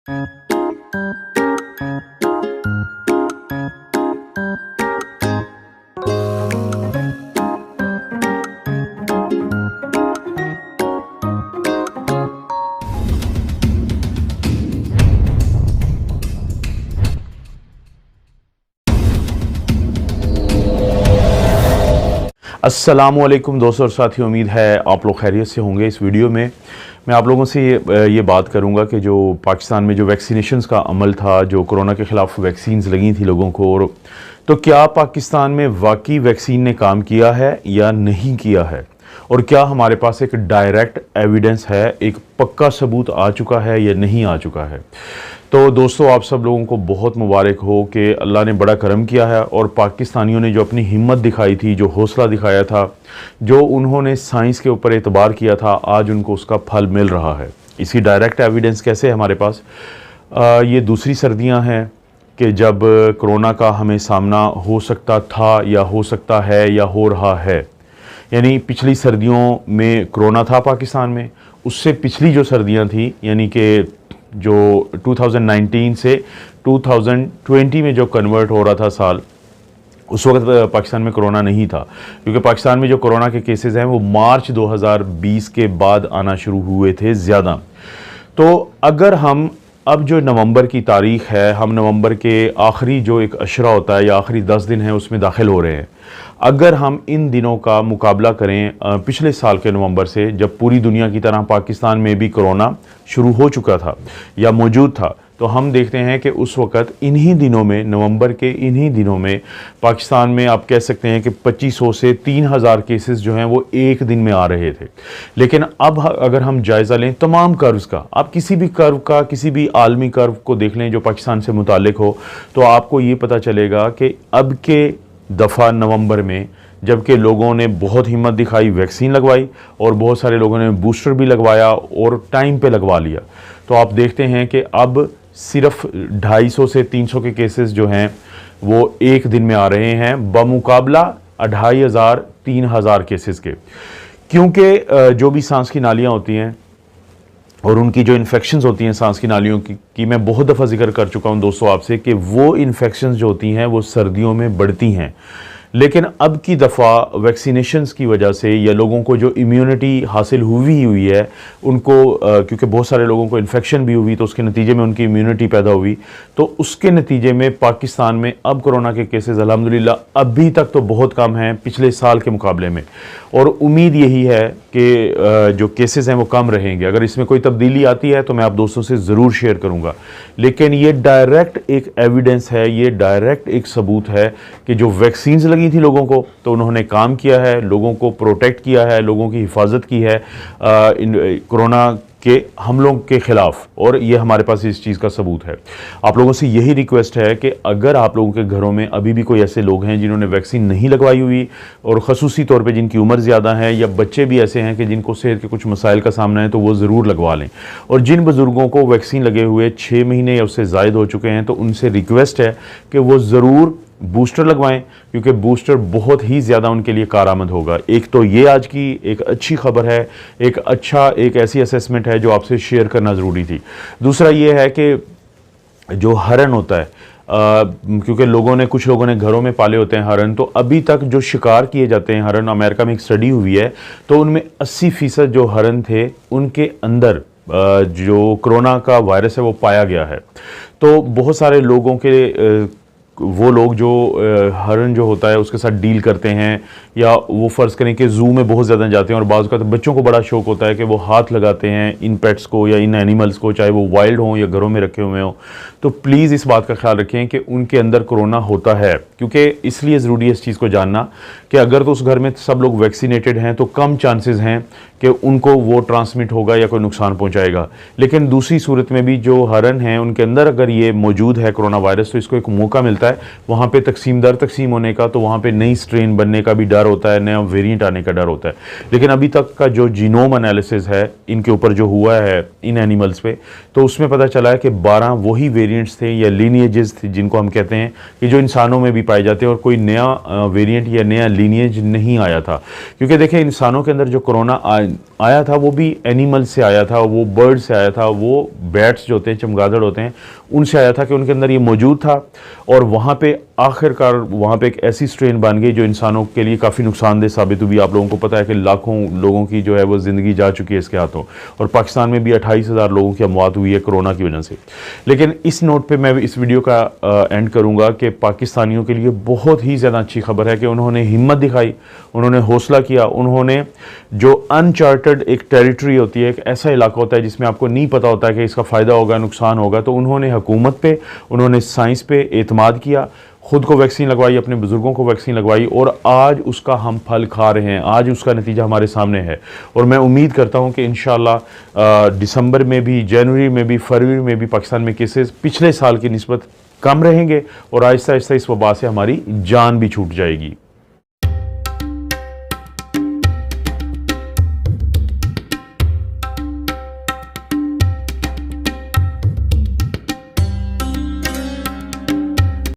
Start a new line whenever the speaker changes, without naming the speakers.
अस्सलामुअलैकुम दोस्तों और साथियों, उम्मीद है आप लोग खैरियत से होंगे। इस वीडियो में मैं आप लोगों से ये बात करूंगा कि जो पाकिस्तान में जो वैक्सीनेशंस का अमल था, जो कोरोना के ख़िलाफ़ वैक्सीन्स लगी थी लोगों को, और तो क्या पाकिस्तान में वाकई वैक्सीन ने काम किया है या नहीं किया है, और क्या हमारे पास एक डायरेक्ट एविडेंस है, एक पक्का सबूत आ चुका है या नहीं आ चुका है। तो दोस्तों, आप सब लोगों को बहुत मुबारक हो कि अल्लाह ने बड़ा करम किया है और पाकिस्तानियों ने जो अपनी हिम्मत दिखाई थी, जो हौसला दिखाया था, जो उन्होंने साइंस के ऊपर एतबार किया था, आज उनको उसका फल मिल रहा है। इसकी डायरेक्ट एविडेंस कैसे है हमारे पास? ये दूसरी सर्दियां हैं कि जब कोरोना का हमें सामना हो सकता था या हो सकता है या हो रहा है। यानी पिछली सर्दियों में कोरोना था पाकिस्तान में, उससे पिछली जो सर्दियां थी, यानी कि जो 2019 से 2020 में जो कन्वर्ट हो रहा था साल, उस वक्त पाकिस्तान में कोरोना नहीं था, क्योंकि पाकिस्तान में जो कोरोना के केसेस हैं वो मार्च 2020 के बाद आना शुरू हुए थे ज़्यादा। तो अगर हम अब जो नवंबर की तारीख है, हम नवंबर के आखिरी जो एक अशरा होता है या आखिरी 10 दिन है उसमें दाखिल हो रहे हैं। अगर हम इन दिनों का मुकाबला करें पिछले साल के नवंबर से, जब पूरी दुनिया की तरह पाकिस्तान में भी कोरोना शुरू हो चुका था या मौजूद था, तो हम देखते हैं कि उस वक़्त इन्हीं दिनों में, नवंबर के इन्हीं दिनों में पाकिस्तान में आप कह सकते हैं कि 2500 से 3000 केसेस जो हैं वो एक दिन में आ रहे थे। लेकिन अब अगर हम जायज़ा लें तमाम कर्व्स का, आप किसी भी कर्व का, किसी भी आलमी कर्व को देख लें जो पाकिस्तान से मुतालिक हो, तो आपको ये पता चलेगा कि अब के दफ़ा नवंबर में, जबकि लोगों ने बहुत हिम्मत दिखाई, वैक्सीन लगवाई, और बहुत सारे लोगों ने बूस्टर भी लगवाया और टाइम पे लगवा लिया, तो आप देखते हैं कि अब सिर्फ 250 से 300 के केसेस जो हैं वो एक दिन में आ रहे हैं, बमुकाबला 2500-3000 केसेस के। क्योंकि जो भी सांस की नालियाँ होती हैं और उनकी जो इन्फेक्शंस होती हैं सांस की नालियों की मैं बहुत दफ़ा जिक्र कर चुका हूं दोस्तों आपसे कि वो इन्फेक्शंस जो होती हैं वो सर्दियों में बढ़ती हैं। लेकिन अब की दफ़ा वैक्सीनेशंस की वजह से या लोगों को जो इम्यूनिटी हासिल हुई है उनको, क्योंकि बहुत सारे लोगों को इन्फेक्शन भी हुई तो उसके नतीजे में उनकी इम्यूनिटी पैदा हुई, तो उसके नतीजे में पाकिस्तान में अब कोरोना के केसेस अल्हम्दुलिल्लाह अभी तक तो बहुत कम हैं पिछले साल के मुकाबले में, और उम्मीद यही है कि जो केसेस हैं वो कम रहेंगे। अगर इसमें कोई तब्दीली आती है तो मैं आप दोस्तों से ज़रूर शेयर करूँगा। लेकिन ये डायरेक्ट एक एविडेंस है, ये डायरेक्ट एक सबूत है कि जो वैक्सीन्स लगी थी लोगों को, तो उन्होंने काम किया है, लोगों को प्रोटेक्ट किया है, लोगों की हिफाजत की है कोरोना के हमलों के ख़िलाफ़, और ये हमारे पास इस चीज़ का सबूत है। आप लोगों से यही रिक्वेस्ट है कि अगर आप लोगों के घरों में अभी भी कोई ऐसे लोग हैं जिन्होंने वैक्सीन नहीं लगवाई हुई, और ख़ुसूसी तौर पे जिनकी उम्र ज़्यादा है या बच्चे भी ऐसे हैं कि जिनको सेहत के कुछ मसाइल का सामना है, तो वो ज़रूर लगवा लें। और जिन बुज़ुर्गों को वैक्सीन लगे हुए 6 महीने या उससे ज़ायद हो चुके हैं, तो उनसे रिक्वेस्ट है कि वो ज़रूर बूस्टर लगवाएं, क्योंकि बूस्टर बहुत ही ज़्यादा उनके लिए कारआमद होगा। एक तो ये आज की एक अच्छी खबर है, एक ऐसी असेसमेंट है जो आपसे शेयर करना ज़रूरी थी। दूसरा ये है कि जो हरन होता है, क्योंकि कुछ लोगों ने घरों में पाले होते हैं हरन, तो अभी तक जो शिकार किए जाते हैं हरन, अमेरिका में एक स्टडी हुई है, तो उनमें 80% जो हरन थे उनके अंदर जो कोरोना का वायरस है वो पाया गया है। तो बहुत सारे लोगों के वो लोग जो हरन जो होता है उसके साथ डील करते हैं, या वो फ़र्ज़ करें कि ज़ू में बहुत ज़्यादा जाते हैं, और बाज़ का तो बच्चों को बड़ा शौक़ होता है कि वो हाथ लगाते हैं इन पेट्स को या इन एनिमल्स को, चाहे वो वाइल्ड हों या घरों में रखे हुए हों। तो प्लीज़ इस बात का ख्याल रखें कि उनके अंदर कोरोना होता है, क्योंकि इसलिए ज़रूरी है इस चीज़ को जानना कि अगर तो उस घर में सब लोग वैक्सीनेटेड हैं तो कम चांसेस हैं कि उनको वो ट्रांसमिट होगा या कोई नुकसान पहुंचाएगा। लेकिन दूसरी सूरत में भी जो हरन हैं उनके अंदर अगर ये मौजूद है कोरोना वायरस, तो इसको एक मौका मिलता है वहाँ पे तकसीम दर तकसीम होने का, तो वहाँ पे नई स्ट्रेन बनने का भी डर होता है, नया वेरिएंट आने का डर होता है। लेकिन अभी तक का जो जीनोम एनालिसिस है इनके ऊपर जो हुआ है इन एनिमल्स पे, तो उसमें पता चला है कि 12 वही वेरिएंट्स थे या लीनिएजेस थे जिनको हम कहते हैं कि जो इंसानों में भी पाए जाते हैं, और कोई नया वेरिएंट या नया लीनिएज नहीं आया था। क्योंकि देखें, इंसानों के अंदर जो कोरोना आया था वो भी एनिमल से आया था, वो बर्ड से आया था, वो बैट्स जो होते हैं, चमगादड़ होते हैं, उनसे आया था कि उनके अंदर ये मौजूद था। और वहाँ पे आखिरकार वहाँ पे एक ऐसी स्ट्रेन बन गई जो इंसानों के लिए काफ़ी नुकसानदेह साबित हुई। आप लोगों को पता है कि लाखों लोगों की जो है वो ज़िंदगी जा चुकी है इसके हाथों, और पाकिस्तान में भी 28,000 लोगों की मौत हुई है कोरोना की वजह से। लेकिन इस नोट पे मैं इस वीडियो का एंड करूँगा कि पाकिस्तानियों के लिए बहुत ही ज़्यादा अच्छी खबर है कि उन्होंने हिम्मत दिखाई, उन्होंने हौसला किया, उन्होंने जो अनचार्टर्ड एक टेरिटरी होती है, एक ऐसा इलाका होता है जिसमें आपको नहीं पता होता है कि इसका फ़ायदा होगा नुकसान होगा, तो उन्होंने हुकूमत पे, उन्होंने साइंस पे एतमाद किया, खुद को वैक्सीन लगवाई, अपने बुजुर्गों को वैक्सीन लगवाई, और आज उसका हम फल खा रहे हैं, आज उसका नतीजा हमारे सामने है। और मैं उम्मीद करता हूं कि इंशाअल्लाह दिसंबर में भी, जनवरी में भी, फरवरी में भी पाकिस्तान में केसेस पिछले साल की निस्बत कम रहेंगे और आहिस्ता आहिस्ता इस वबा से हमारी जान भी छूट जाएगी।